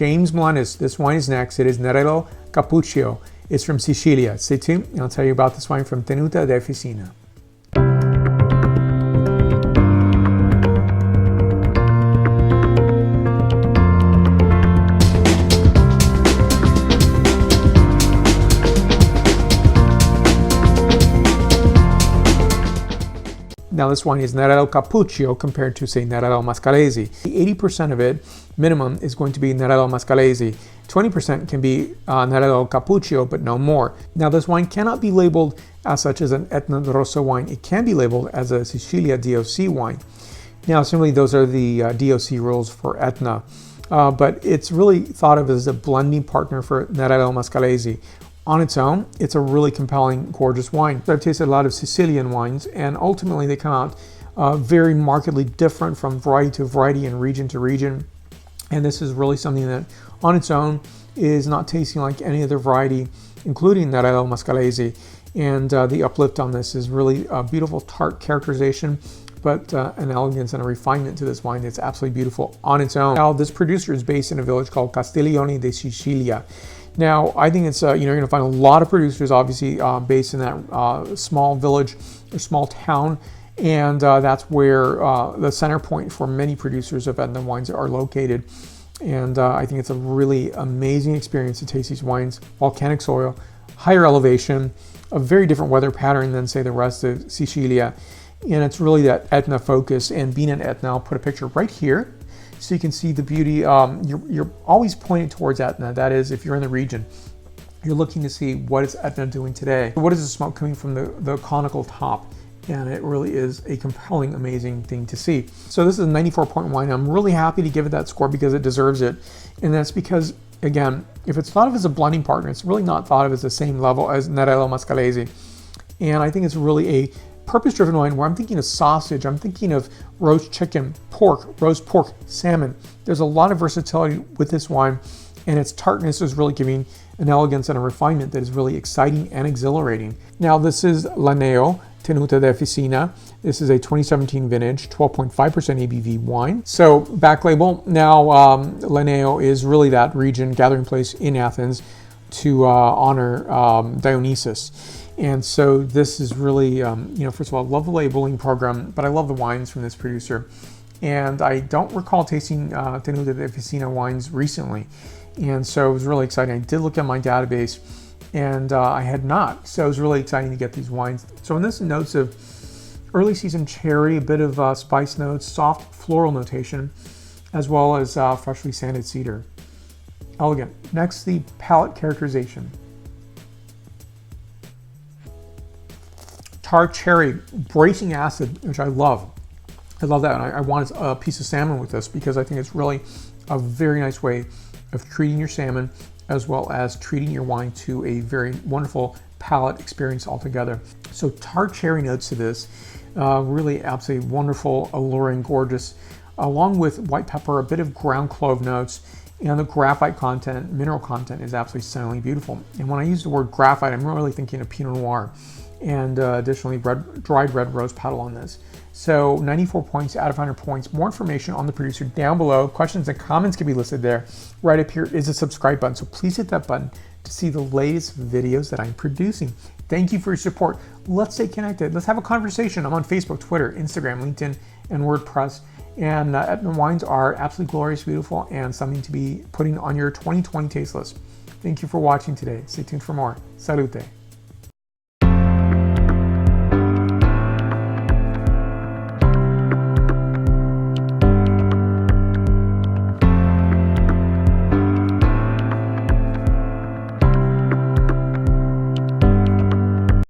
James Melanis. This wine is next. It is Nerello Cappuccio. It's from Sicilia. Stay tuned, and I'll tell you about this wine from Tenuta di Fessina. Now this wine is Nerello Cappuccio compared to, say, Nerello Mascalese. 80% of it, minimum, is going to be Nerello Mascalese. 20% can be Nerello Cappuccio, but no more. Now this wine cannot be labeled as such as an Etna Rosso wine. It can be labeled as a Sicilia DOC wine. Now simply those are the DOC rules for Etna. But it's really thought of as a blending partner for Nerello Mascalese. On its own, it's a really compelling, gorgeous wine. I've tasted a lot of Sicilian wines, and ultimately they come out very markedly different from variety to variety and region to region. And this is really something that, on its own, is not tasting like any other variety, including Nerello Mascalese. And the uplift on this is really a beautiful tart characterization, but an elegance and a refinement to this wine that's absolutely beautiful on its own. Now, this producer is based in a village called Castiglione di Sicilia. Now, I think it's, you're going to find a lot of producers, obviously, based in that small village or small town, and that's where the center point for many producers of Etna wines are located. And I think it's a really amazing experience to taste these wines. Volcanic soil, higher elevation, a very different weather pattern than, say, the rest of Sicilia. And it's really that Etna focus. And being in Etna, I'll put a picture right here, so you can see the beauty. You're always pointed towards Etna. That is, if you're in the region, you're looking to see what is Etna doing today. What is the smoke coming from the conical top? And it really is a compelling, amazing thing to see. So this is a 94-point wine. I'm really happy to give it that score because it deserves it. And that's because, again, if it's thought of as a blending partner, it's really not thought of as the same level as Nerello Mascalese. And I think it's really a purpose-driven wine where I'm thinking of sausage, I'm thinking of roast chicken, pork, roast pork, salmon. There's a lot of versatility with this wine, and its tartness is really giving an elegance and a refinement that is really exciting and exhilarating. Now this is Laeneo, Tenuta di Fessina. This is a 2017 vintage, 12.5% ABV wine. So back label, now Laeneo is really that region, gathering place in Athens to honor Dionysus. And so this is really, first of all, I love the labeling program, but I love the wines from this producer. And I don't recall tasting Tenuta di Fessina wines recently. And so it was really exciting. I did look at my database, and I had not. So it was really exciting to get these wines. So in this, notes of early season cherry, a bit of spice notes, soft floral notation, as well as freshly sanded cedar. Elegant. Next, the palate characterization. Tart cherry, bracing acid, which I love. I love that, and I want a piece of salmon with this because I think it's really a very nice way of treating your salmon as well as treating your wine to a very wonderful palate experience altogether. So tart cherry notes to this, really absolutely wonderful, alluring, gorgeous, along with white pepper, a bit of ground clove notes, and the graphite content, mineral content is absolutely stunningly beautiful. And when I use the word graphite, I'm really thinking of Pinot Noir, and additionally dried red rose petal on this. So 94 points out of 100 points. More information on the producer down below. Questions and comments can be listed there. Right up here is a subscribe button, so please hit that button to see the latest videos that I'm producing. Thank you for your support. Let's stay connected. Let's have a conversation. I'm on Facebook, Twitter, Instagram, LinkedIn, and WordPress. And Etna wines are absolutely glorious, beautiful, and something to be putting on your 2020 taste list. Thank you for watching today. Stay tuned for more. Salute.